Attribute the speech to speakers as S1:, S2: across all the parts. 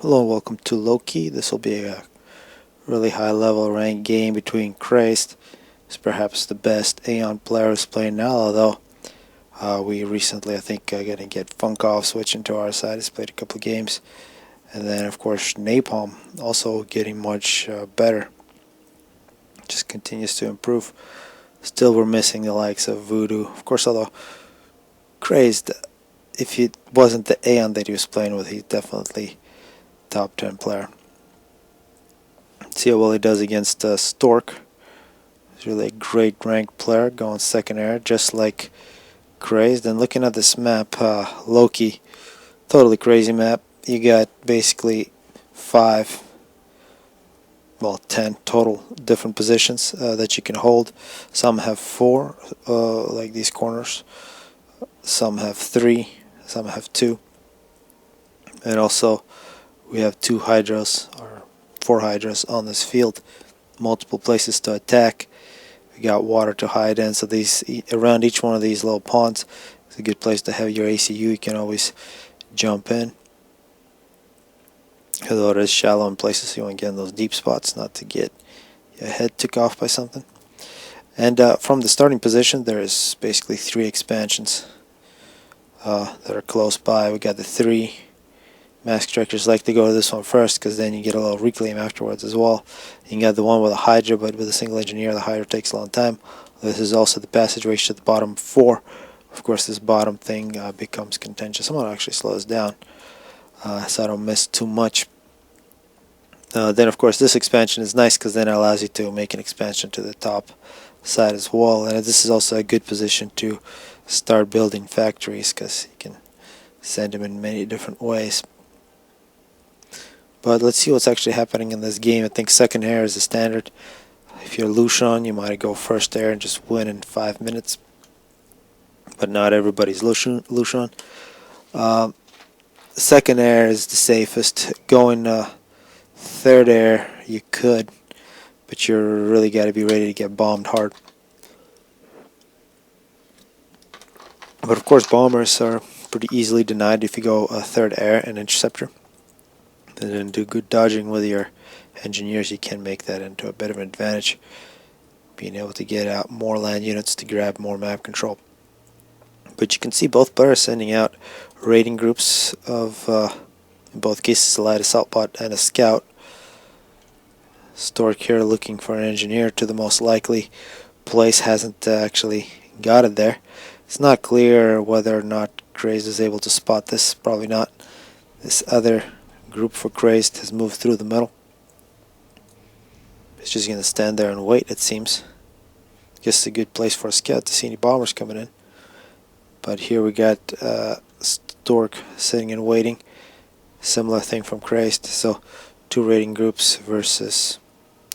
S1: Hello and welcome to Loki. This will be a really high level ranked game between Crazed, who's perhaps the best Aeon player who's playing now, although we recently I think going to get Funkov switching to our side. He's played a couple of games. And then of course Napalm also getting much better. Just continues to improve. Still we're missing the likes of Voodoo. Of course, although Crazed, if it wasn't the Aeon that he was playing with, he's definitely top 10 player. See how well he does against Stork. He's really a great ranked player, going second air, just like Crazed. And looking at this map, Loki, totally crazy map. You got basically 10 total different positions that you can hold. Some have 4, like these corners. Some have 3, some have 2. And also we have 2 hydras, or 4 hydras on this field. Multiple places to attack. We got water to hide in, so these around each one of these little ponds is a good place to have your ACU. You can always jump in. Although it is shallow in places, you want to get in those deep spots, not to get your head took off by something. And from the starting position, there is basically 3 expansions that are close by. We got the 3 mask strikers. Like to go to this one first, because then you get a little reclaim afterwards as well. You got the one with a Hydra, but with a single engineer, the Hydra takes a long time. This is also the passageway to the bottom 4. Of course, this bottom thing becomes contentious. I'm going to actually slow this down so I don't miss too much. Then, of course, this expansion is nice because then it allows you to make an expansion to the top side as well. And this is also a good position to start building factories, because you can send them in many different ways. But let's see what's actually happening in this game. I think second air is the standard. If you're Lucian, you might go first air and just win in 5 minutes. But not everybody's Lucian. Second air is the safest. Going third air, you could, but you're really got to be ready to get bombed hard. But of course, bombers are pretty easily denied if you go third air and interceptor. And then do good dodging with your engineers, you can make that into a bit of an advantage, being able to get out more land units to grab more map control. But you can see both players sending out raiding groups of, in both cases, a light assault bot and a scout. Stork here looking for an engineer to the most likely place, hasn't actually got it there. It's not clear whether or not Crazed is able to spot this, probably not. This other group for Crazed has moved through the middle. It's just going to stand there and wait, it seems. Guess it's a good place for a scout to see any bombers coming in. But here we got Stork sitting and waiting. Similar thing from Crazed. So 2 raiding groups versus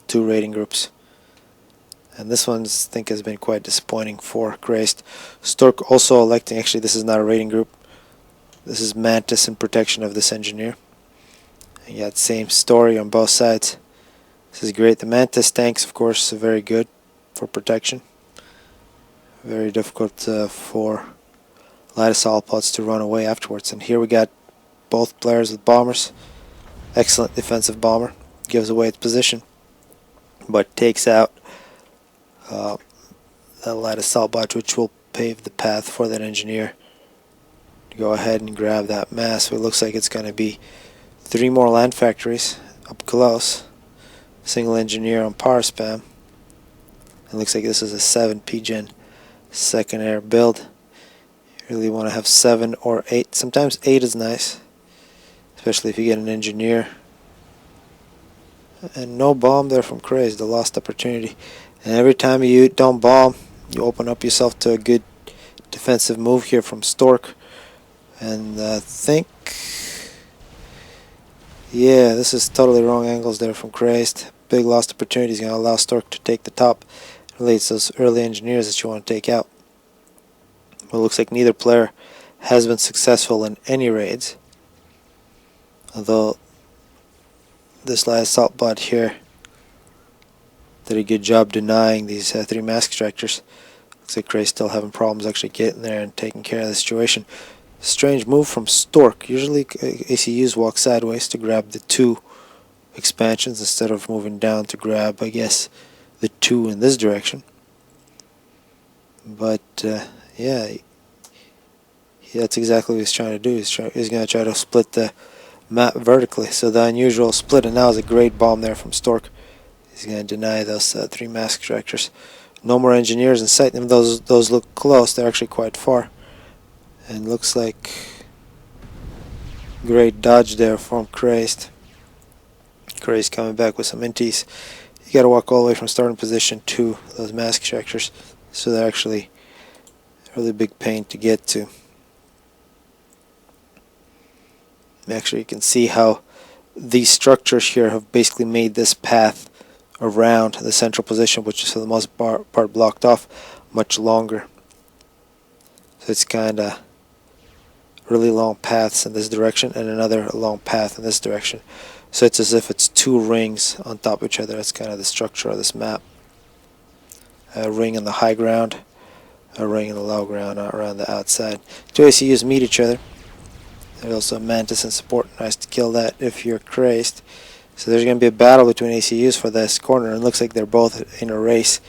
S1: 2 raiding groups. And this one I think has been quite disappointing for Crazed. Stork also electing, actually this is not a raiding group. This is Mantis in protection of this engineer. And you got same story on both sides. This is great. The Mantis tanks, of course, are very good for protection. Very difficult for light assault pods to run away afterwards. And here we got both players with bombers. Excellent defensive bomber. Gives away its position, but takes out that light assault bot, which will pave the path for that engineer to go ahead and grab that mass. So it looks like it's going to be 3 more land factories up close. Single engineer on power spam. It looks like this is a 7 PGen second air build. You really want to have 7 or 8. Sometimes 8 is nice, especially if you get an engineer. And no bomb there from Crazed, the lost opportunity. And every time you don't bomb, you open up yourself to a good defensive move here from Stork. And I think, yeah, this is totally wrong angles there from Crazed. Big lost opportunity is going to allow Stork to take the top. Really, it's those early engineers that you want to take out. Well, it looks like neither player has been successful in any raids. Although this light assault bot here did a good job denying these 3 mask strikers. Looks like Crazed still having problems actually getting there and taking care of the situation. Strange move from Stork. Usually ACUs walk sideways to grab the 2 expansions instead of moving down to grab, I guess, the 2 in this direction. But yeah, that's exactly what he's trying to do. He's going to try to split the map vertically. So the unusual split, and now is a great bomb there from Stork. He's going to deny those 3 mask extractors. No more engineers in sight. Even those look close, they're actually quite far. And looks like great dodge there from Crazed. Crazed coming back with some inties. You got to walk all the way from starting position to those mask extractors, so they're actually a really big pain to get to. Actually, you can see how these structures here have basically made this path around the central position, which is for the most part blocked off, much longer. So it's kind of really long paths in this direction and another long path in this direction. So it's as if it's 2 rings on top of each other. That's kind of the structure of this map. A ring in the high ground, a ring in the low ground around the outside. 2 ACUs meet each other. There's also a Mantis and support. Nice to kill that if you're Crazed. So there's going to be a battle between ACUs for this corner, and it looks like they're both in a race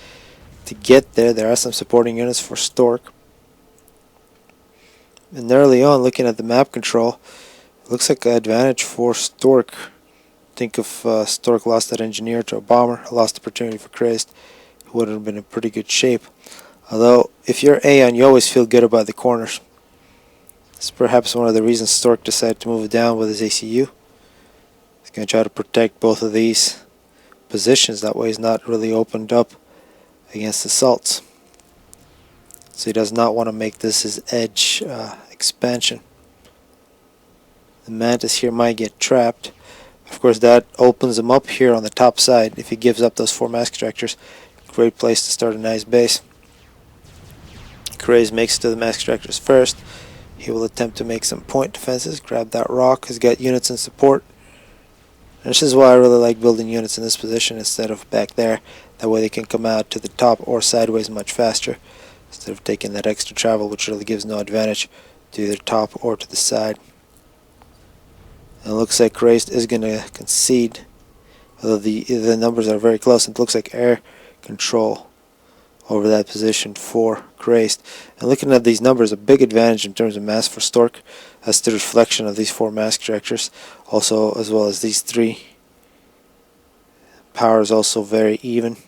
S1: to get there. There are some supporting units for Stork. And early on, looking at the map control, it looks like an advantage for Stork. Think if Stork lost that engineer to a bomber, lost opportunity for Crazed, he would have been in pretty good shape. Although, if you're Aeon, you always feel good about the corners. It's perhaps one of the reasons Stork decided to move down with his ACU. He's going to try to protect both of these positions. That way he's not really opened up against assaults. So he does not want to make this his edge expansion. The Mantis here might get trapped. Of course, that opens him up here on the top side. If he gives up those 4 mask extractors, great place to start a nice base. Crazed makes it to the mask extractors first. He will attempt to make some point defenses. Grab that rock. He's got units in support. And this is why I really like building units in this position instead of back there. That way they can come out to the top or sideways much faster, instead of taking that extra travel, which really gives no advantage to either top or to the side. And it looks like Crazed is going to concede, although the numbers are very close. It looks like air control over that position for Crazed. And looking at these numbers, a big advantage in terms of mass for Stork as the reflection of these 4 mask extractors, also as well as these 3. Power is also very even.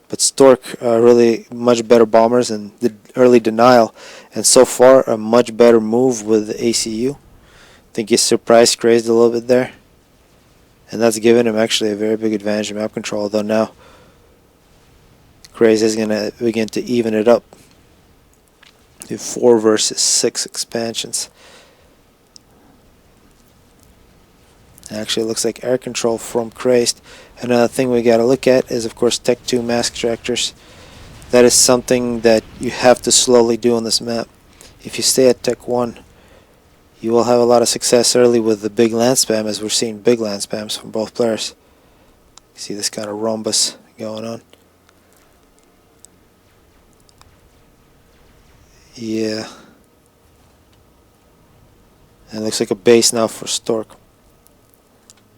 S1: But Stork are really much better bombers in the early denial, and so far a much better move with the ACU. I think he surprised Crazed a little bit there, and that's given him actually a very big advantage in map control, although now Crazed is going to begin to even it up to 4 versus 6 expansions. Actually, it looks like air control from Crazed. Another thing we got to look at is, of course, Tech 2 mask extractors. That is something that you have to slowly do on this map. If you stay at Tech 1, you will have a lot of success early with the big land spam, as we're seeing big land spams from both players. You see this kind of rhombus going on. Yeah. And it looks like a base now for Stork.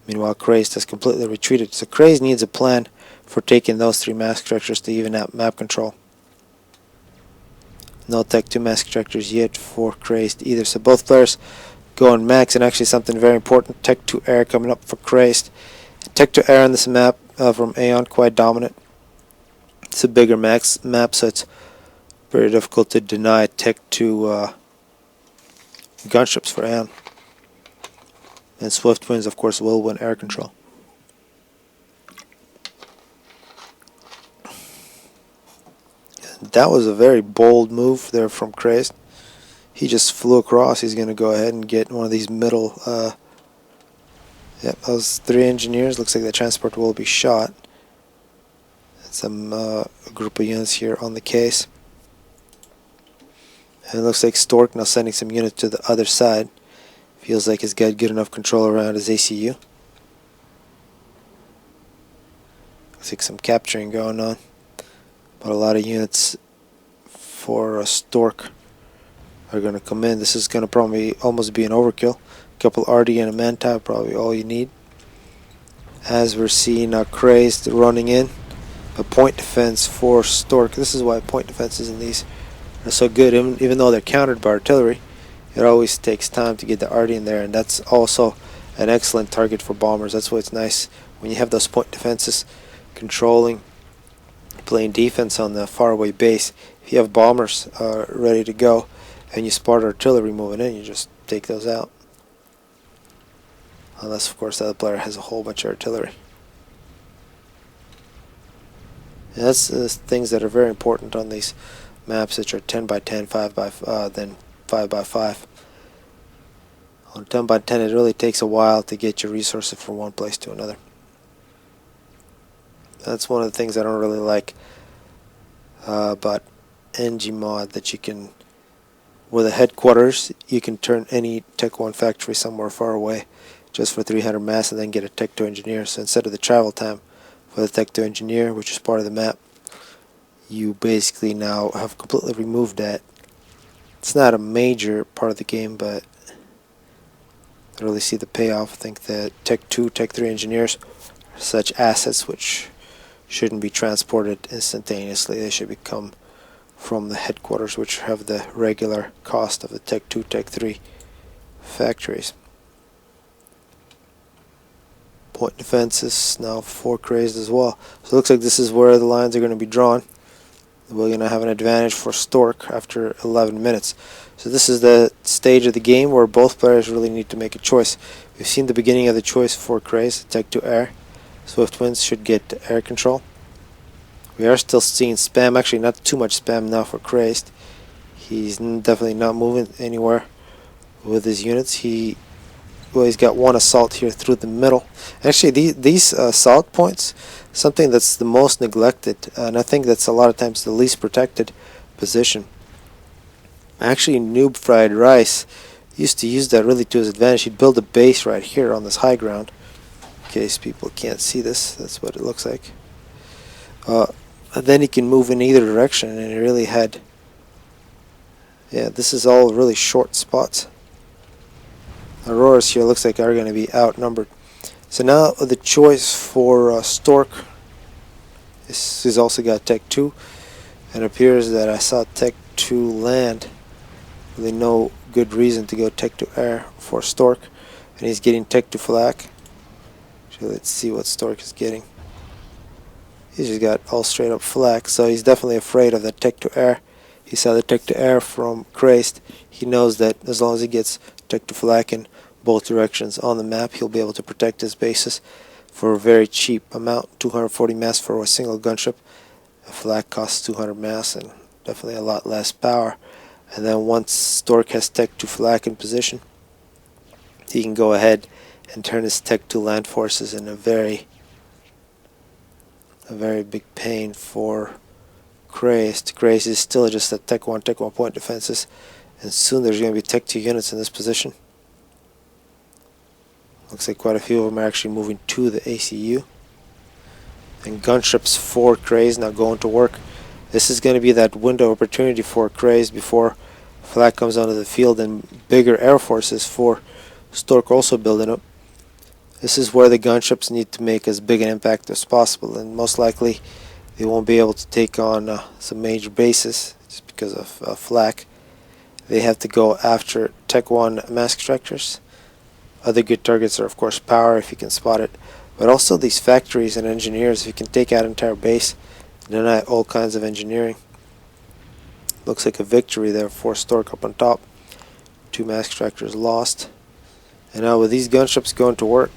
S1: Meanwhile, Crazed has completely retreated. So Crazed needs a plan for taking those 3 mask extractors to even out map control. No Tech 2 mask extractors yet for Crazed either. So both players go on max, and actually something very important, Tech 2 air coming up for Crazed. Tech 2 air on this map from Aeon, quite dominant. It's a bigger map, so it's very difficult to deny Tech 2 gunships for Aeon. And Swift Winds, of course, will win air control. That was a very bold move there from Crazed. He just flew across. He's going to go ahead and get one of these middle. Yep, those 3 engineers. Looks like the transport will be shot. And some a group of units here on the case. And it looks like Stork now sending some units to the other side. Feels like he's got good enough control around his ACU. Looks like some capturing going on. But a lot of units for Stork are going to come in. This is going to probably almost be an overkill. A couple RD and a Manta, probably all you need. As we're seeing Crazed running in. A point defense for Stork. This is why point defenses in these are so good. Even though they're countered by artillery, it always takes time to get the RD in there, and that's also an excellent target for bombers. That's why it's nice when you have those point defenses controlling, playing defense on the faraway base. If you have bombers ready to go and you spot artillery moving in, you just take those out. Unless, of course, the other player has a whole bunch of artillery. And that's things that are very important on these maps, which are 10 by 10, 5 by then 5 by 5. On 10 by 10, it really takes a while to get your resources from one place to another. That's one of the things I don't really like about NG mod, that you can, with a headquarters, you can turn any Tech 1 factory somewhere far away just for 300 mass and then get a Tech 2 engineer. So instead of the travel time for the Tech 2 engineer, which is part of the map, you basically now have completely removed that. It's not a major part of the game, but I really see the payoff. I think that Tech 2, Tech 3 engineers are such assets which shouldn't be transported instantaneously. They should come from the headquarters, which have the regular cost of the Tech 2, Tech 3 factories. Point defenses now for Crazed as well. So it looks like this is where the lines are going to be drawn. We're going to have an advantage for Stork after 11 minutes. So this is the stage of the game where both players really need to make a choice. We've seen the beginning of the choice for Crazed, Tech 2 air. Swift Winds should get air control. We are still seeing spam, actually not too much spam now for Crazed. He's definitely not moving anywhere with his units. He's got one assault here through the middle. Actually, these assault points, something that's the most neglected, and I think that's a lot of times the least protected position. Actually, Noob Fried Rice used to use that really to his advantage. He'd build a base right here on this high ground. In case people can't see this, that's what it looks like. And then he can move in either direction, and he really had... Yeah, this is all really short spots. Auroras here looks like are going to be outnumbered. So now the choice for Stork is also got Tech 2, and it appears that I saw Tech 2 land. Really no good reason to go Tech 2 air for Stork, and he's getting Tech 2 flak. Actually, let's see what Stork is getting. He's just got all straight up flak, so he's definitely afraid of the Tech 2 air. He saw the Tech 2 air from Crazed. He knows that as long as he gets Tech 2 flak in both directions on the map, he'll be able to protect his bases for a very cheap amount. 240 mass for a single gunship. A flak costs 200 mass and definitely a lot less power. And then once Stork has Tech 2 flak in position, he can go ahead and turn his Tech 2 land forces in a very big pain for Crazed. Crazed is still just a Tech 1 point defenses, and soon there's going to be Tech 2 units in this position. Looks like quite a few of them are actually moving to the ACU. And gunships for Crazed now going to work. This is going to be that window of opportunity for Crazed before flak comes onto the field, and bigger air forces for Stork also building up. This is where the gunships need to make as big an impact as possible, and most likely they won't be able to take on some major bases just because of flak. They have to go after Tech 1 mass extractors. Other good targets are of course power if you can spot it, but also these factories and engineers. If you can take out an entire base, deny all kinds of engineering. Looks like a victory there for Stork up on top. 2 mass extractors lost. And now with these gunships going to work,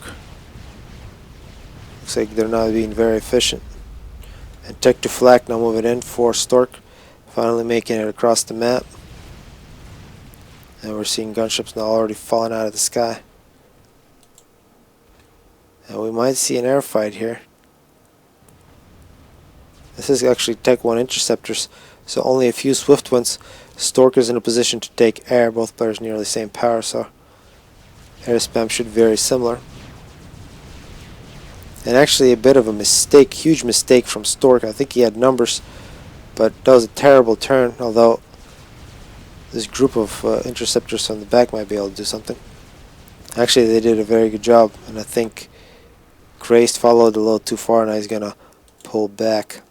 S1: looks like they're now being very efficient. And Tech 2 flak now moving in for Stork, finally making it across the map. And we're seeing gunships now already falling out of the sky. And we might see an air fight here. This is actually Tech 1 interceptors, so only a few swift ones. Stork is in a position to take air. Both players nearly the same power, so air spam should be very similar. And actually a bit of a mistake, huge mistake from Stork. I think he had numbers, but that was a terrible turn, although this group of interceptors on the back might be able to do something. Actually, they did a very good job, and I think Crazed followed a little too far, and now he's gonna pull back.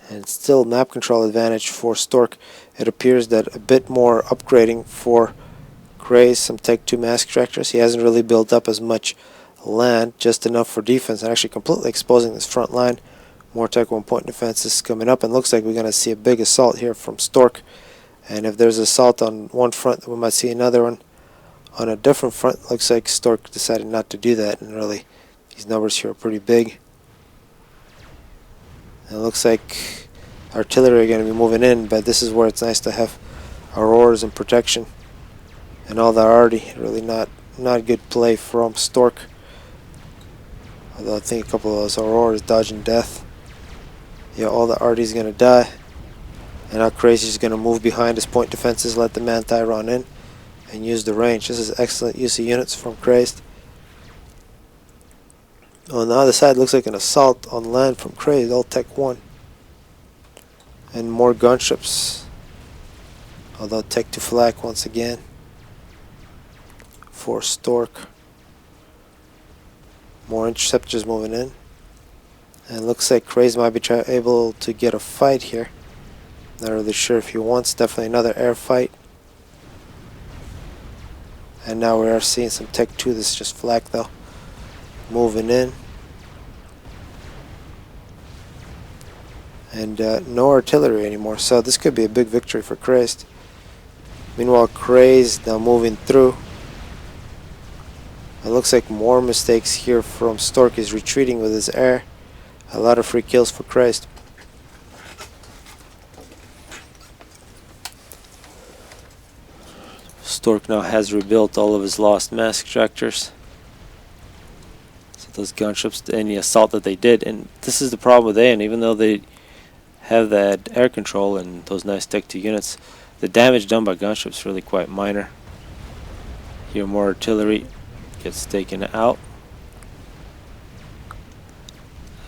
S1: And still map control advantage for Stork. It appears that a bit more upgrading for Crazed, some Tech 2 mass extractors. He hasn't really built up as much land, just enough for defense, and actually completely exposing this front line. More Tech 1 point defenses coming up, and looks like we're going to see a big assault here from Stork. And if there's assault on one front, we might see another one on a different front. Looks like Stork decided not to do that, and really these numbers here are pretty big. And it looks like artillery are going to be moving in, but this is where it's nice to have Auroras and protection. And all the already really not good play from Stork. Although I think a couple of those Auroras dodging death. Yeah, all the arty's gonna die. And now Crazy's gonna move behind his point defenses, let the Manti run in, and use the range. This is excellent use of units from Crazed. On the other side, looks like an assault on land from Crazed, all Tech 1. And more gunships. Although Tech 2 flak once again for Stork. More interceptors moving in. And looks like Crazed might be able to get a fight here. Not really sure if he wants. Definitely another air fight. And now we are seeing some Tech 2. This is just flak though. Moving in. And no artillery anymore. So this could be a big victory for Crazed. Meanwhile, Crazed now moving through. It looks like more mistakes here from Stork. Is retreating with his air. A lot of free kills for Crazed. Stork now has rebuilt all of his lost mass extractors. So those gunships, any assault that they did, and this is the problem with AN, even though they have that air control and those nice Tech 2 units, the damage done by gunships is really quite minor. Here more artillery gets taken out.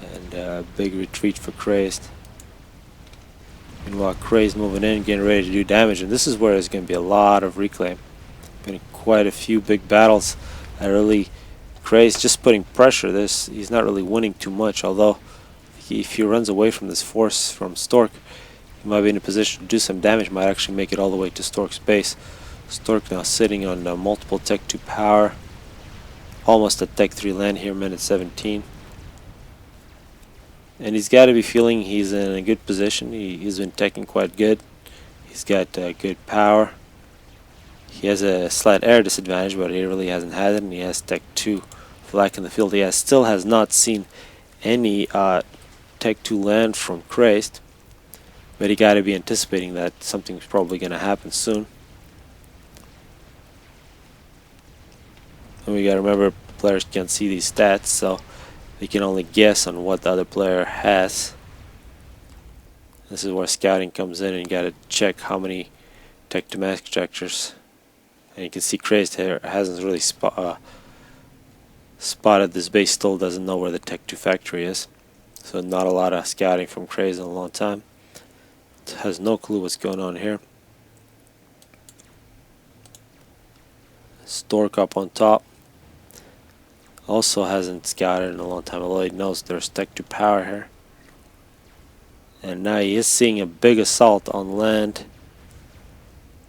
S1: And a big retreat for Crazed. Meanwhile, Crazed moving in, getting ready to do damage, and this is where there's going to be a lot of reclaim. Been quite a few big battles that really Crazed just putting pressure. He's not really winning too much, although if he runs away from this force from Stork, he might be in a position to do some damage, might actually make it all the way to Stork's base. Stork now sitting on multiple Tech 2 power, almost at Tech 3 land here, minute 17. And he's got to be feeling he's in a good position. He's been teching quite good. He's got good power. He has a slight air disadvantage, but he really hasn't had it. And he has Tech 2 flak in the field. He still has not seen any Tech 2 land from Crazed. But he got to be anticipating that something's probably going to happen soon. And we got to remember, players can't see these stats, so they can only guess on what the other player has. This is where scouting comes in, and you got to check how many Tech 2 mass extractors. And you can see Crazed here hasn't really spotted this base, still doesn't know where the Tech 2 factory is. So not a lot of scouting from Crazed in a long time. Has no clue what's going on here. Stork up on top. Also hasn't scouted in a long time, although he knows there's Tech 2 power here. And now he is seeing a big assault on land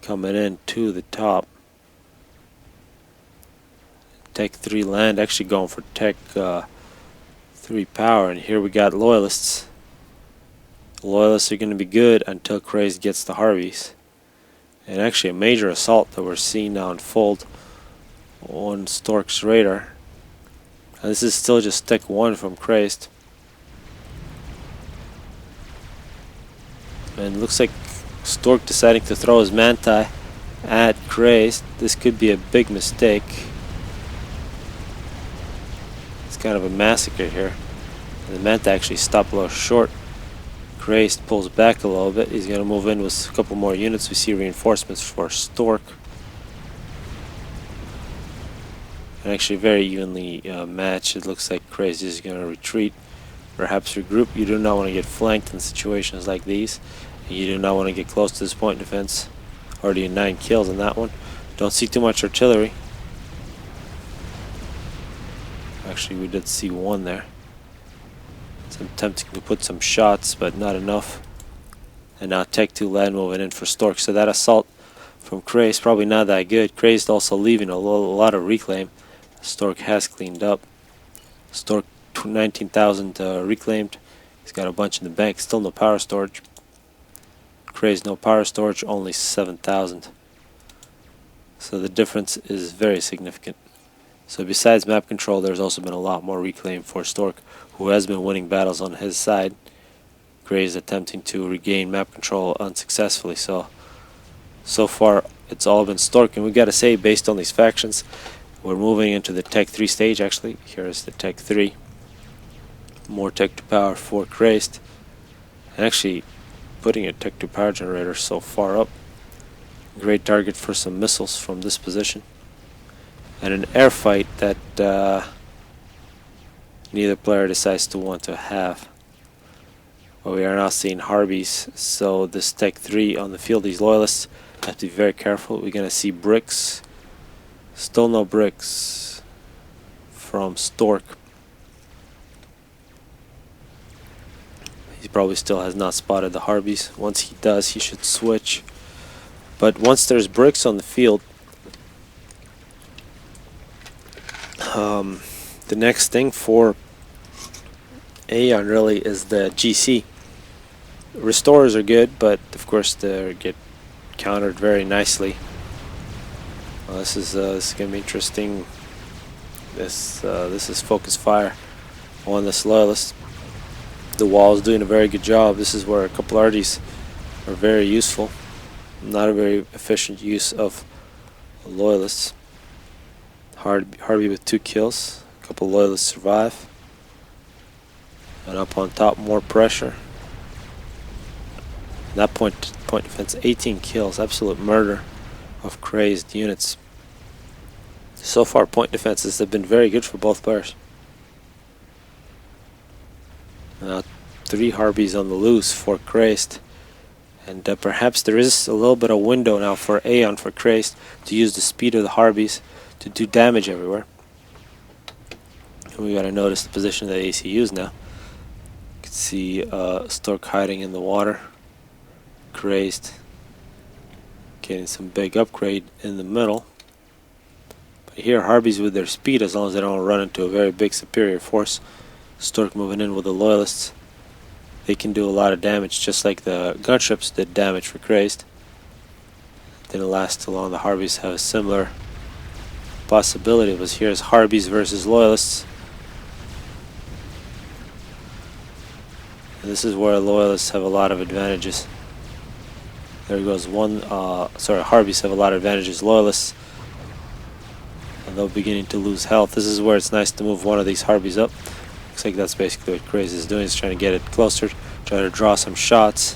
S1: coming in to the top. Tech 3 land actually going for Tech 3 power, and here we got Loyalists. Loyalists are going to be good until Crazed gets the Harveys. And actually a major assault that we're seeing now unfold on Stork's radar. And this is still just Tech 1 from Crazed. And it looks like Stork deciding to throw his Manti at Crazed. This could be a big mistake. It's kind of a massacre here. And the Manti actually stopped a little short. Crazed pulls back a little bit. He's going to move in with a couple more units. We see reinforcements for Stork. And actually very evenly matched. It looks like Crazed is going to retreat. Perhaps regroup. You do not want to get flanked in situations like these. You do not want to get close to this point defense. Already 9 kills on that one. Don't see too much artillery. Actually, we did see one there. It's attempting to put some shots, but not enough. And now Tech 2 land moving in for Stork. So that assault from Crazed probably not that good. Crazed also leaving a lot of reclaim. Stork has cleaned up. Stork 19,000 reclaimed. He's got a bunch in the bank. Still no power storage. Crazed no power storage, only 7,000. So the difference is very significant. So besides map control, there's also been a lot more reclaim for Stork, who has been winning battles on his side. Crazed attempting to regain map control unsuccessfully. So far it's all been Stork, and we gotta say, based on these factions, we're moving into the Tech 3 stage. Actually, here is the Tech 3. More Tech 2 power for Crazed, and actually putting a Tech 2 power generator so far up. Great target for some missiles from this position. And an air fight that neither player decides to want to have. But we are now seeing Harbies, so this Tech 3 on the field, these loyalists have to be very careful. We're going to see bricks. Still no bricks from Stork. He probably still has not spotted the Harbies. Once he does, he should switch. But once there's bricks on the field, the next thing for Aeon really is the GC. Restorers are good, but of course they get countered very nicely. This is going to be interesting. This is focus fire on this loyalist. The wall is doing a very good job. This is where a couple RDs are very useful. Not a very efficient use of loyalists. Harvey with 2 kills. A couple loyalists survive. And up on top, more pressure. And that point defense, 18 kills. Absolute murder of Crazed units. So far, point defenses have been very good for both players. Now 3 Harbies on the loose for Crazed. And perhaps there is a little bit of window now for Aeon, for Crazed, to use the speed of the Harbies to do damage everywhere. And we gotta notice the position of the ACUs now. You can see Stork hiding in the water. Crazed getting some big upgrade in the middle. But here Harbies with their speed, as long as they don't run into a very big superior force. Stork moving in with the loyalists. They can do a lot of damage, just like the gunships did damage for Crazed. Didn't last too long. The Harbies have a similar possibility. It was here's Harbies versus loyalists. And this is where loyalists have a lot of advantages. There goes one, Harbies have a lot of advantages. Loyalists, and they're beginning to lose health. This is where it's nice to move one of these Harbies up. Looks like that's basically what Crazed is doing. He's trying to get it closer, try to draw some shots.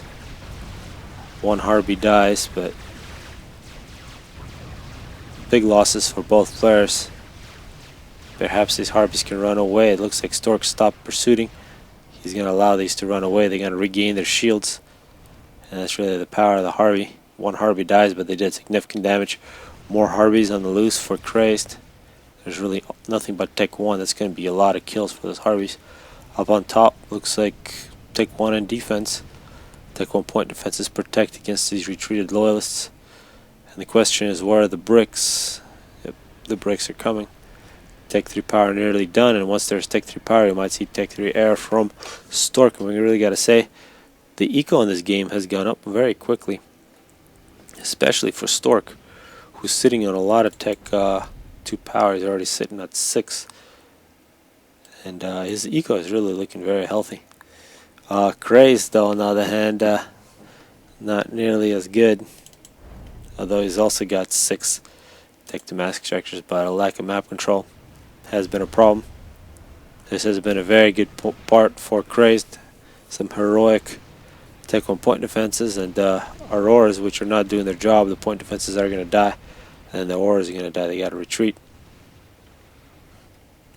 S1: One Harby dies, but big losses for both players. Perhaps these Harbies can run away. It looks like Stork stopped pursuing. He's going to allow these to run away. They're going to regain their shields. And that's really the power of the Harby. One Harby dies, but they did significant damage. More Harbies on the loose for Crazed. There's really nothing but Tech 1. That's going to be a lot of kills for those Harbies. Up on top, looks like Tech 1 in defense. Tech 1 point defense is protect against these retreated loyalists. And the question is, where are the bricks? Yep, the bricks are coming. Tech 3 power nearly done, and once there's Tech 3 power, you might see Tech 3 air from Stork. And we really got to say, the eco in this game has gone up very quickly, especially for Stork, who's sitting on a lot of Tech 2 power. He's already sitting at 6, and his eco is really looking very healthy. Crazed, though, on the other hand, not nearly as good, although he's also got 6 Tech 2 mass extractors, but a lack of map control has been a problem. This has been a very good part for Crazed. Some heroic Tech 1 point defenses, and Auroras, which are not doing their job. The point defenses are going to die, and the Auroras are going to die. They got to retreat.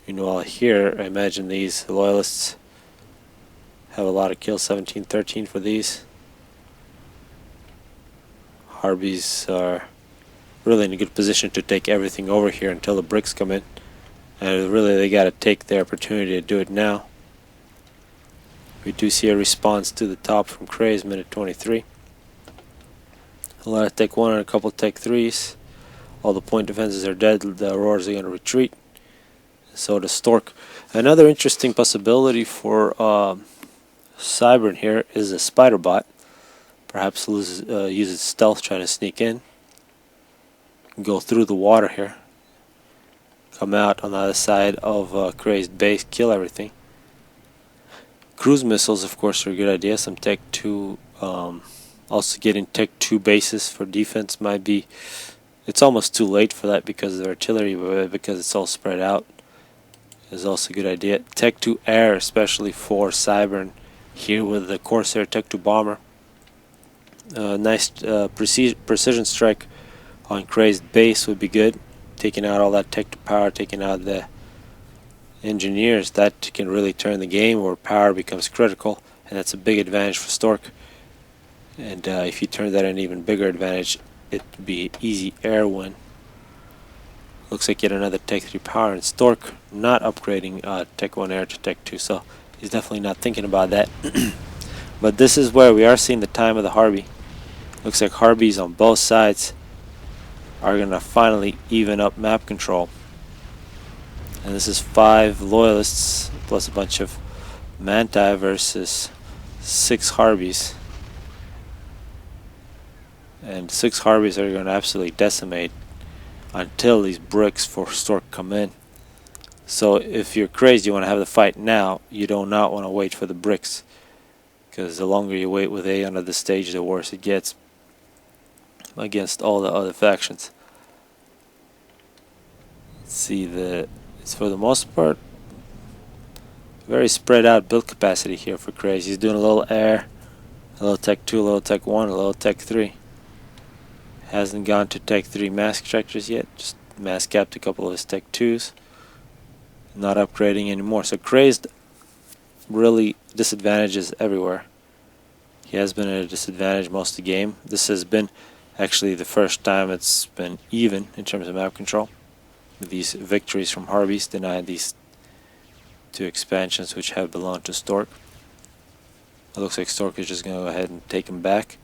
S1: Meanwhile, here, I imagine these loyalists have a lot of kills, 17-13 for these. Harbies are really in a good position to take everything over here until the bricks come in. And really they got to take the opportunity to do it now. We do see a response to the top from Crazed, minute 23. A lot of Tech 1 and a couple Tech 3s. All the point defenses are dead. The Auroras are going to retreat. So does Stork. Another interesting possibility for Cybern here is a spider bot. Perhaps uses stealth, trying to sneak in. Go through the water here. Come out on the other side of Crazed base, kill everything. Cruise missiles, of course, are a good idea. Some Tech 2, also getting Tech 2 bases for defense might be. It's almost too late for that because of the artillery, but because it's all spread out, is also a good idea. Tech 2 air, especially for Cybern, here with the Corsair Tech 2 bomber. Nice precision strike on Crazed base would be good. Taking out all that Tech 2 power, taking out the engineers, that can really turn the game where power becomes critical, and that's a big advantage for Stork. And if you turn that an even bigger advantage, it would be an easy air win. Looks like yet another Tech 3 power, and Stork not upgrading Tech 1 air to Tech 2, so he's definitely not thinking about that. But this is where we are seeing the time of the Harby. Looks like Harbies on both sides are going to finally even up map control. And this is 5 Loyalists plus a bunch of Manti versus 6 Harbies. And 6 Harbies are going to absolutely decimate until these bricks for Stork come in. So if you're Crazed, you want to have the fight now. You do not want to wait for the bricks, because the longer you wait with A under the stage, the worse it gets against all the other factions. Let's see, it's for the most part very spread out build capacity here for Crazed. He's doing a little air, a little Tech 2, a little Tech 1, a little Tech 3. Hasn't gone to Tech 3 mass extractors yet, just mass capped a couple of his Tech 2s. Not upgrading anymore. So Crazed really disadvantages everywhere. He has been at a disadvantage most of the game. This has been actually the first time it's been even in terms of map control. These victories from Harbies denied these 2 expansions which have belonged to Stork. It looks like Stork is just going to go ahead and take him back.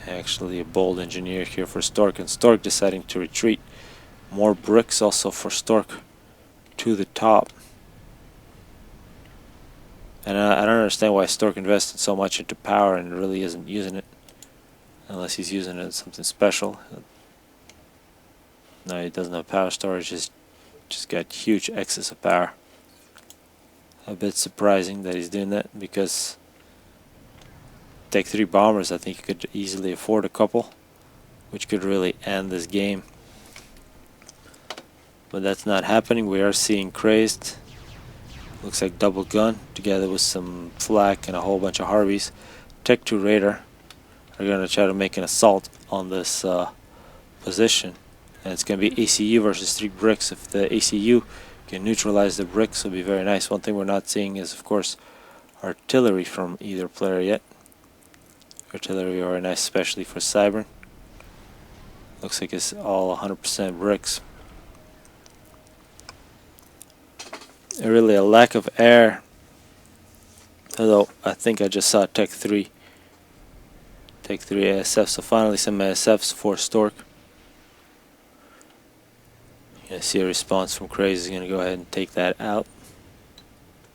S1: Actually a bold engineer here for Stork, and Stork deciding to retreat. More bricks also for Stork to the top. And I don't understand why Stork invested so much into power and really isn't using it. Unless he's using it as something special. No, he doesn't have power storage, just got huge excess of power. A bit surprising that he's doing that, because Tech 3 bombers, I think you could easily afford a couple, which could really end this game. But that's not happening. We are seeing Crazed. Looks like double gun together with some flak and a whole bunch of Harbies. Tech 2 radar are going to try to make an assault on this position. And it's going to be ACU versus 3 bricks. If the ACU can neutralize the bricks, it'll be very nice. One thing we're not seeing is, of course, artillery from either player yet. Artillery are nice, especially for Cybern. Looks like it's all 100% bricks. Really a lack of air. Although I think I just saw Tech 3 ASF, so finally some ASFs for Stork. You see a response from Crazed. Is going to go ahead and take that out.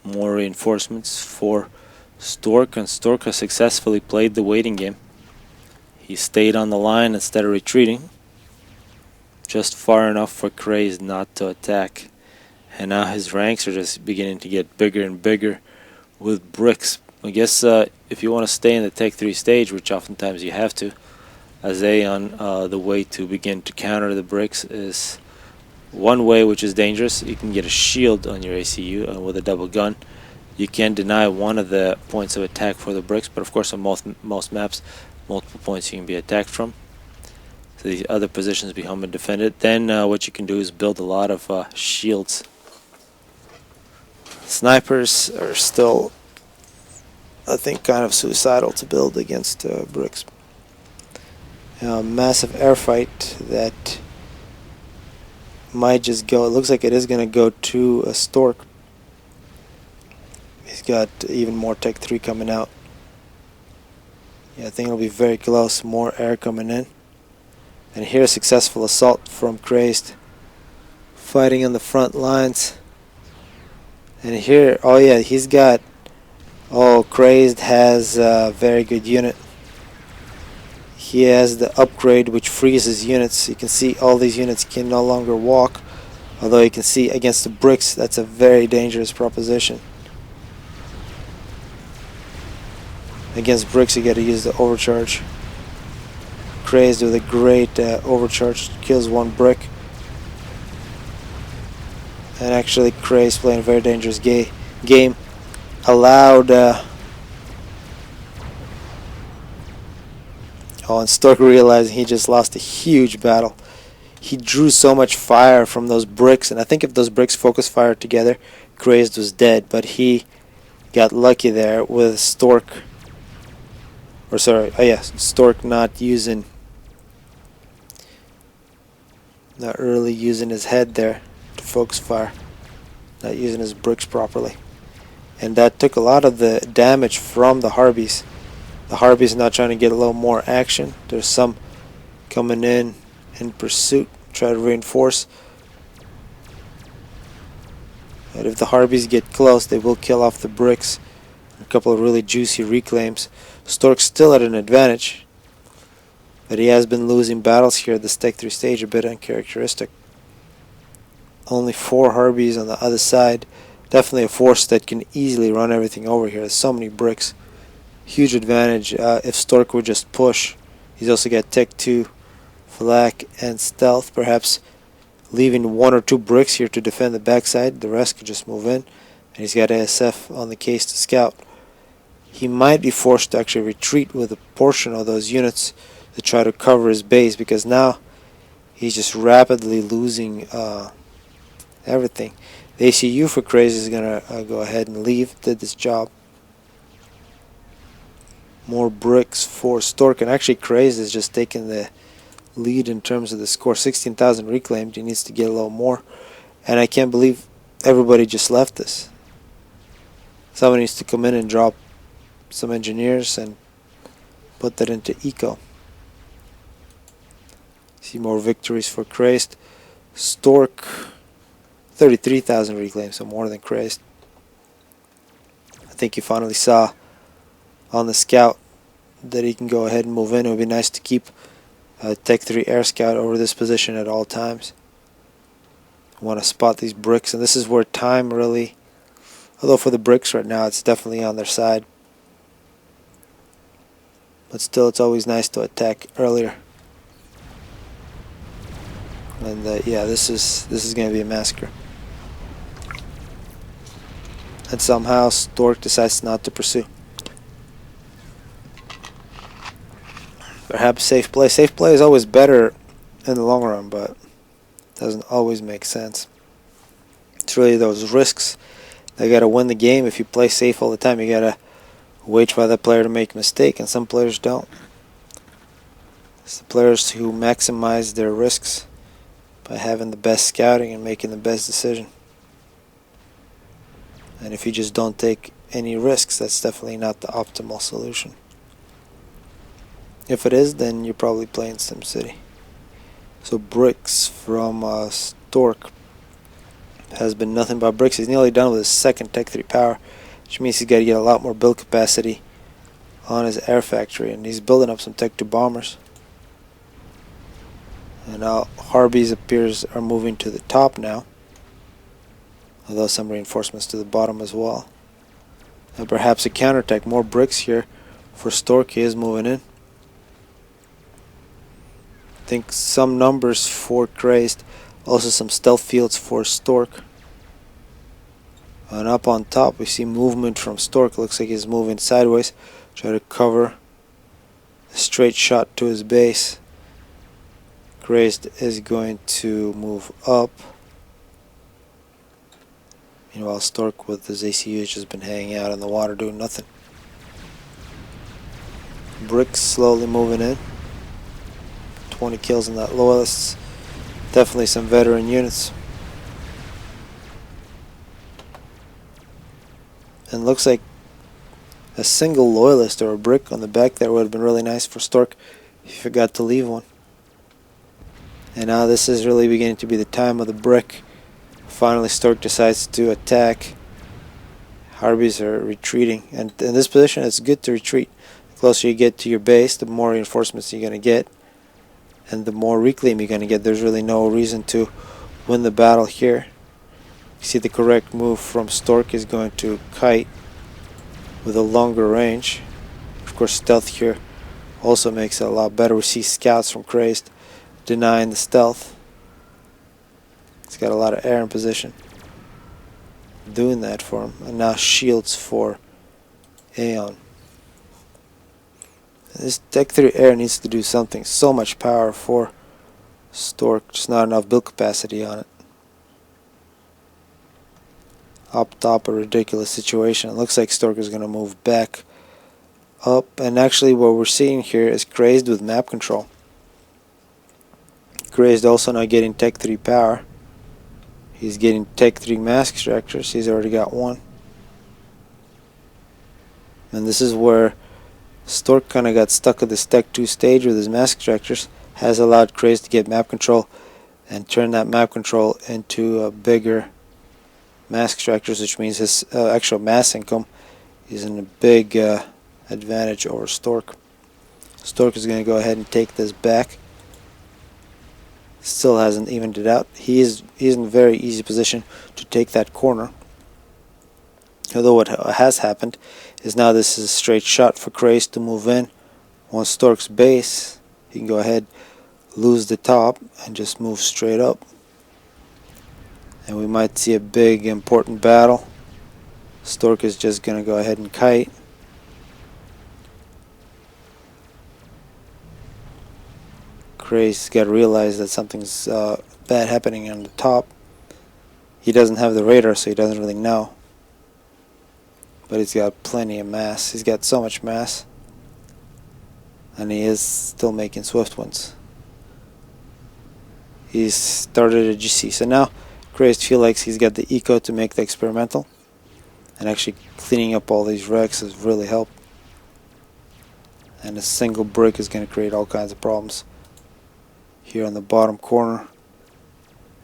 S1: More reinforcements for Stork, and Stork has successfully played the waiting game. He stayed on the line instead of retreating, just far enough for Crazed not to attack. And now his ranks are just beginning to get bigger and bigger with bricks. I guess if you want to stay in the Tech 3 stage, which oftentimes you have to, as the way to begin to counter the bricks is one way, which is dangerous. You can get a shield on your ACU with a double gun. You can deny one of the points of attack for the bricks, but of course on most maps, multiple points you can be attacked from. So these other positions be home and defended. Then what you can do is build a lot of shields. Snipers are still I think kind of suicidal to build against bricks. Massive air fight that might just go. It looks like it is going to go to a Stork. He's got even more Tech 3 coming out. Yeah, I think it'll be very close. More air coming in. And here, a successful assault from Crazed. Fighting on the front lines. And here, oh yeah, he's got... Oh, Crazed has a very good unit. He has the upgrade which freezes units. You can see all these units can no longer walk. Although you can see against the bricks, that's a very dangerous proposition. Against bricks, you got to use the overcharge. Crazed with a great overcharge, kills one brick. And actually, Crazed playing a very dangerous game. Allowed. Oh, and Stork realizing he just lost a huge battle. He drew so much fire from those bricks, and I think if those bricks focus fire together, Crazed was dead. But he got lucky there with Stork. Or sorry, oh yeah, Stork not really using his head there to focus fire. Not using his bricks properly. And that took a lot of the damage from the Harpies. The Harpies now trying to get a little more action. There's some coming in pursuit, try to reinforce. But if the Harpies get close, they will kill off the bricks. A couple of really juicy reclaims. Stork's still at an advantage, but he has been losing battles here at the Tech 3 stage, a bit uncharacteristic. Only 4 Harpies on the other side. Definitely a force that can easily run everything over here. There's so many bricks. Huge advantage if Stork would just push. He's also got Tech 2, Flak, and Stealth. Perhaps leaving 1 or 2 bricks here to defend the backside. The rest could just move in. And he's got ASF on the case to scout. He might be forced to actually retreat with a portion of those units to try to cover his base, because now he's just rapidly losing everything. The ACU for Crazed is going to go ahead and leave. Did this job. More bricks for Stork, and actually Crazed is just taking the lead in terms of the score. 16,000 reclaimed. He needs to get a little more, and I can't believe everybody just left this. Someone needs to come in and drop some engineers and put that into eco. See more victories for Crazed. Stork 33,000 reclaimed, so more than Crazed. I think he finally saw on the scout that he can go ahead and move in. It would be nice to keep Tech 3 Air Scout over this position at all times. I want to spot these bricks, and this is where time really, although for the bricks right now it's definitely on their side, but still it's always nice to attack earlier. And yeah, this is going to be a massacre. And somehow Stork decides not to pursue. Perhaps safe play. Safe play is always better in the long run, but doesn't always make sense. It's really those risks. They gotta win the game. If you play safe all the time, you gotta wait for that player to make a mistake, and some players don't. It's the players who maximize their risks by having the best scouting and making the best decision. And if you just don't take any risks, that's definitely not the optimal solution. If it is, then you're probably playing SimCity. So bricks from Stork has been nothing but bricks. He's nearly done with his second Tech 3 power, which means he's got to get a lot more build capacity on his air factory, and he's building up some Tech 2 bombers. And now Harpies appears are moving to the top now, although some reinforcements to the bottom as well. And perhaps a counterattack. More bricks here for Stork. He is moving in. I think some numbers for Crazed, also some stealth fields for Stork. And up on top we see movement from Stork. Looks like he's moving sideways, try to cover a straight shot to his base. Crazed is going to move up. Meanwhile, Stork with his ACU has just been hanging out in the water doing nothing. Bricks slowly moving in. 20 kills in that loyalists. Definitely some veteran units. And looks like a single loyalist or a brick on the back there would have been really nice for Stork if he forgot to leave one. And now this is really beginning to be the time of the brick. Finally Stork decides to attack. Harbies are retreating, and in this position it's good to retreat. The closer you get to your base, the more reinforcements you're going to get, and the more reclaim you're going to get. There's really no reason to win the battle here. You see the correct move from Stork is going to kite with a longer range. Of course stealth here also makes it a lot better. We see scouts from Crazed denying the stealth. He's got a lot of air in position doing that for him, and now shields for Aeon. This Tech 3 air needs to do something. So much power for Stork, just not enough build capacity on it. Up top, a ridiculous situation. It looks like Stork is going to move back up, and actually what we're seeing here is Crazed with map control. Crazed also now getting Tech 3 power. He's getting Tech 3 mask extractors. He's already got one. And this is where Stork kind of got stuck at this Tech 2 stage with his mask extractors. Has allowed Crazed to get map control and turn that map control into a bigger mask extractors, which means his actual mass income is in a big advantage over Stork. Stork is going to go ahead and take this back. Still hasn't evened it out. He's in a very easy position to take that corner. Although what has happened is now this is a straight shot for Crazed to move in. On Stork's base, he can go ahead, lose the top, and just move straight up. And we might see a big important battle. Stork is just going to go ahead and kite. Crazed's got to realize that something's bad happening on the top. He doesn't have the radar, so he doesn't really know. But he's got plenty of mass. He's got so much mass. And he is still making swift ones. He's started a GC. So now Crazed feels like he's got the eco to make the experimental. And actually cleaning up all these wrecks has really helped. And a single brick is going to create all kinds of problems. Here on the bottom corner,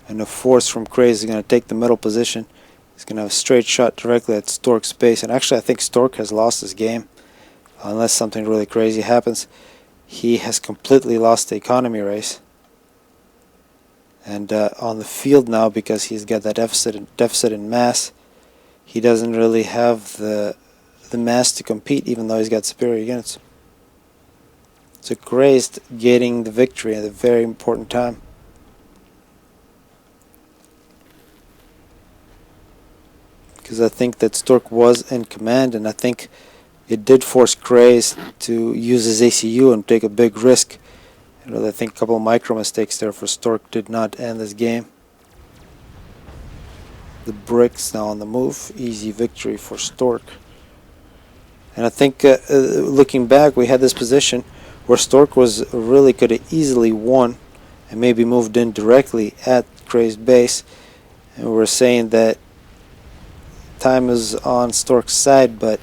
S1: and the force from Crazed is going to take the middle position. He's going to have a straight shot directly at Stork's base, and actually I think Stork has lost this game unless something really crazy happens. He has completely lost the economy race, and on the field now, because he's got that deficit in mass, he doesn't really have the mass to compete, even though he's got superior units. So Crazed getting the victory at a very important time. Because I think that Stork was in command, and I think it did force Crazed to use his ACU and take a big risk. I think a couple of micro mistakes there for Stork did not end this game. The bricks now on the move. Easy victory for Stork. And I think looking back, we had this position where Stork was really could have easily won and maybe moved in directly at Crazed base. And we're saying that time is on Stork's side, but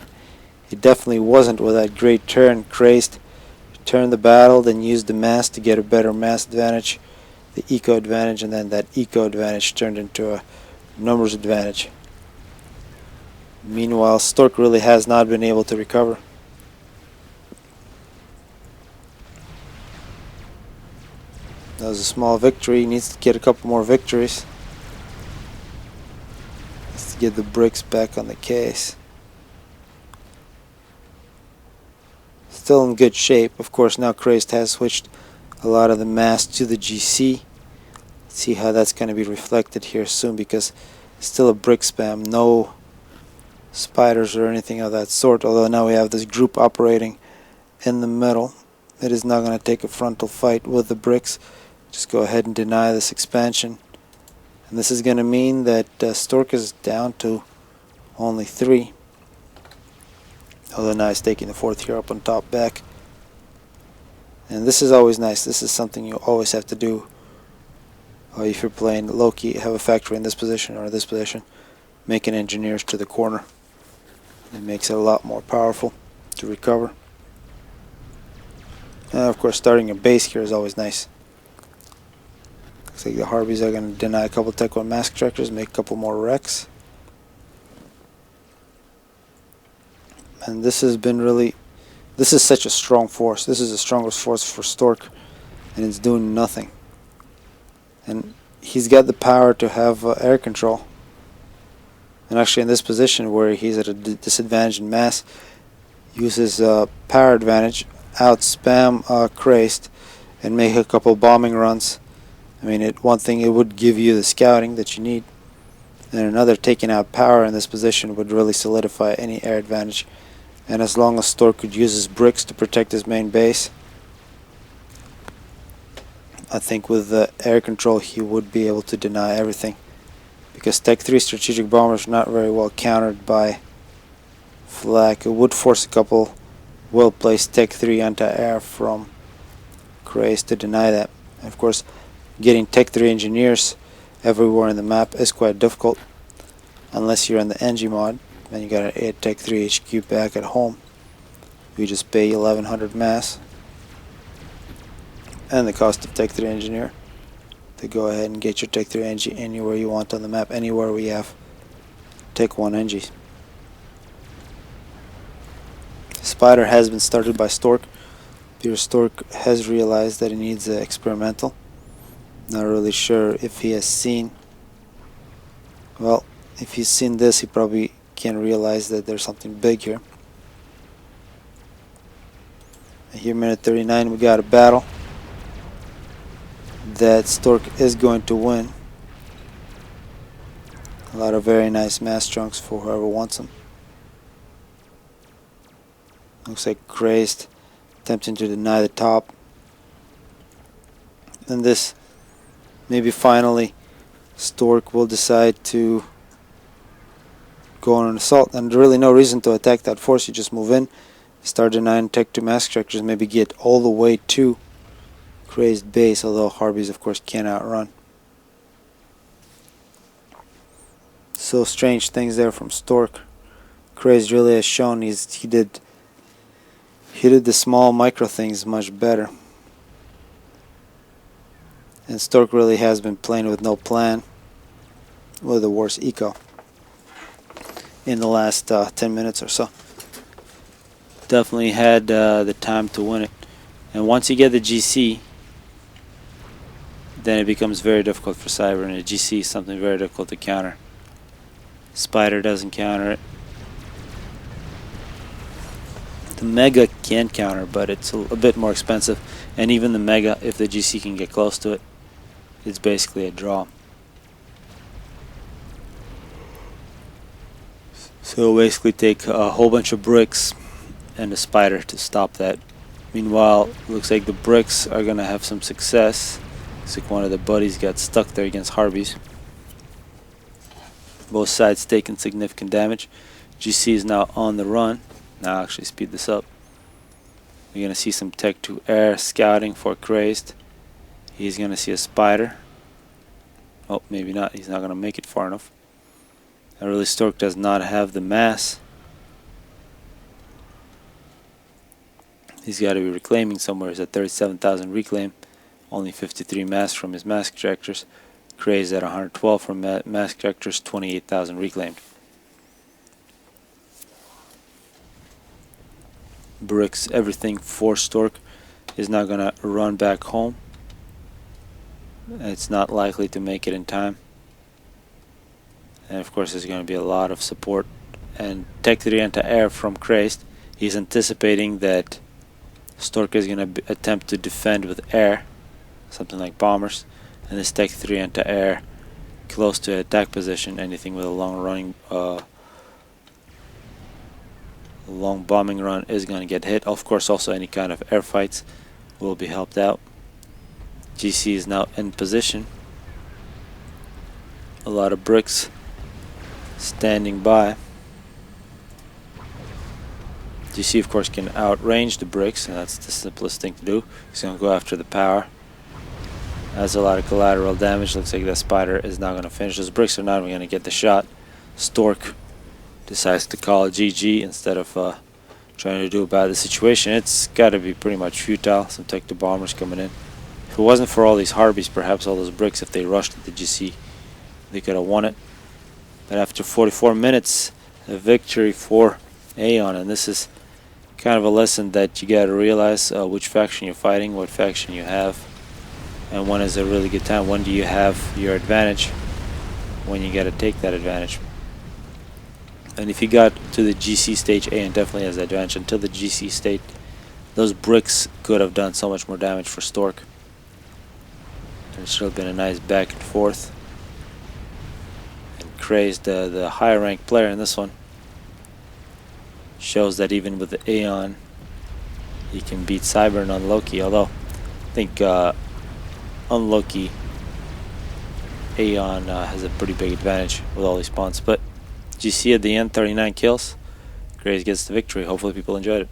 S1: it definitely wasn't with that great turn. Crazed turned the battle, then used the mass to get a better mass advantage, the eco advantage, and then that eco advantage turned into a numbers advantage. Meanwhile, Stork really has not been able to recover. That was a small victory. He needs to get a couple more victories. Needs to get the bricks back on the case. Still in good shape. Of course, now Crazed has switched a lot of the mass to the GC. See how that's going to be reflected here soon, because it's still a brick spam. No spiders or anything of that sort. Although now we have this group operating in the middle. It is not going to take a frontal fight with the bricks. Just go ahead and deny this expansion. And this is going to mean that Stork is down to only 3. Although now he's taking the 4th here up on top back. And this is always nice. This is something you always have to do if you're playing Loki. Have a factory in this position or this position, making engineers to the corner. It makes it a lot more powerful to recover. And of course, starting a base here is always nice. Looks like the Harpies are going to deny a couple Tech 1 mask tractors, make a couple more wrecks. And this has been really, this is such a strong force. This is the strongest force for Stork, and it's doing nothing. And he's got the power to have air control. And actually in this position where he's at a disadvantage in mass, uses power advantage, out spam Crazed, and make a couple bombing runs. I mean, one thing, it would give you the scouting that you need, and another, taking out power in this position would really solidify any air advantage. And as long as Stork could use his bricks to protect his main base, I think with the air control he would be able to deny everything, because Tech 3 strategic bombers are not very well countered by flak. It would force a couple well placed Tech 3 anti-air from Crazed to deny that. And of course, getting Tech 3 engineers everywhere in the map is quite difficult, unless you're in the NG mod. Then you got an 8 Tech 3 HQ back at home. You just pay 1100 mass and the cost of Tech 3 engineer to go ahead and get your Tech 3 NG anywhere you want on the map, anywhere we have Tech 1 NGs. Spider has been started by Stork. Pure Stork has realized that he needs an experimental. Not really sure if he has seen. Well, if he's seen this, he probably can realize that there's something big here. Here, minute 39, we got a battle that Stork is going to win. A lot of very nice mass chunks for whoever wants them. Looks like Crazed attempting to deny the top. And this, maybe finally Stork will decide to go on an assault, and really no reason to attack that force. You just move in, start denying Tech 2 mask tractors, maybe get all the way to Crazed base, although Harpies of course can't outrun. So strange things there from Stork. Crazed really has shown he did the small micro things much better. And Stork really has been playing with no plan, with a worse eco in the last 10 minutes or so. Definitely had the time to win it. And once you get the GC, then it becomes very difficult for Cyber, and a GC is something very difficult to counter. Spider doesn't counter it. The Mega can counter, but it's a bit more expensive, and even the Mega, if the GC can get close to it, it's basically a draw. So it'll basically take a whole bunch of bricks and a Spider to stop that. Meanwhile, it looks like the bricks are gonna have some success. Looks like one of the buddies got stuck there against Harpies. Both sides taking significant damage. GC is now on the run. Now I'll actually speed this up. We're gonna see some Tech 2 air scouting for Crazed. He's gonna see a Spider. Oh, maybe not. He's not gonna make it far enough. And really, Stork does not have the mass. He's got to be reclaiming somewhere. He's at 37,000 reclaim. Only 53 mass from his mask tractors. Crazed at 112 from mask tractors. 28,000 reclaimed. Bricks, everything for Stork is not going to run back home. It's not likely to make it in time. And of course there's going to be a lot of support. And Tech 3 anti-air from Crazed. He's anticipating that Stork is going to attempt to defend with air, something like bombers, and this Tech 3 anti-air close to attack position. Anything with a long bombing run is going to get hit. Of course, also any kind of air fights will be helped out. GC is now in position. A lot of bricks standing by. GC, of course, can outrange the bricks, and that's the simplest thing to do. He's going to go after the power. Has a lot of collateral damage. Looks like that spider is not going to finish. Those bricks are not even going to get the shot. Stork decides to call it GG instead of trying to do about the situation. It's got to be pretty much futile. Some Tector bombers coming in. If it wasn't for all these Harpies, perhaps all those bricks, if they rushed at the GC, they could have won it. But after 44 minutes, a victory for Aeon, and this is kind of a lesson that you got to realize which faction you're fighting, what faction you have, and when is a really good time. When do you have your advantage? When you got to take that advantage. And if you got to the GC stage, Aeon definitely has the advantage. Until the GC state, those bricks could have done so much more damage for Stork. There's still been a nice back and forth. And Crazed, the higher ranked player in this one, shows that even with the Aeon, he can beat Cyber and Unloki. Although I think Unloki, Aeon has a pretty big advantage with all these spawns. But GC at the end, 39 kills. Crazed gets the victory. Hopefully people enjoyed it.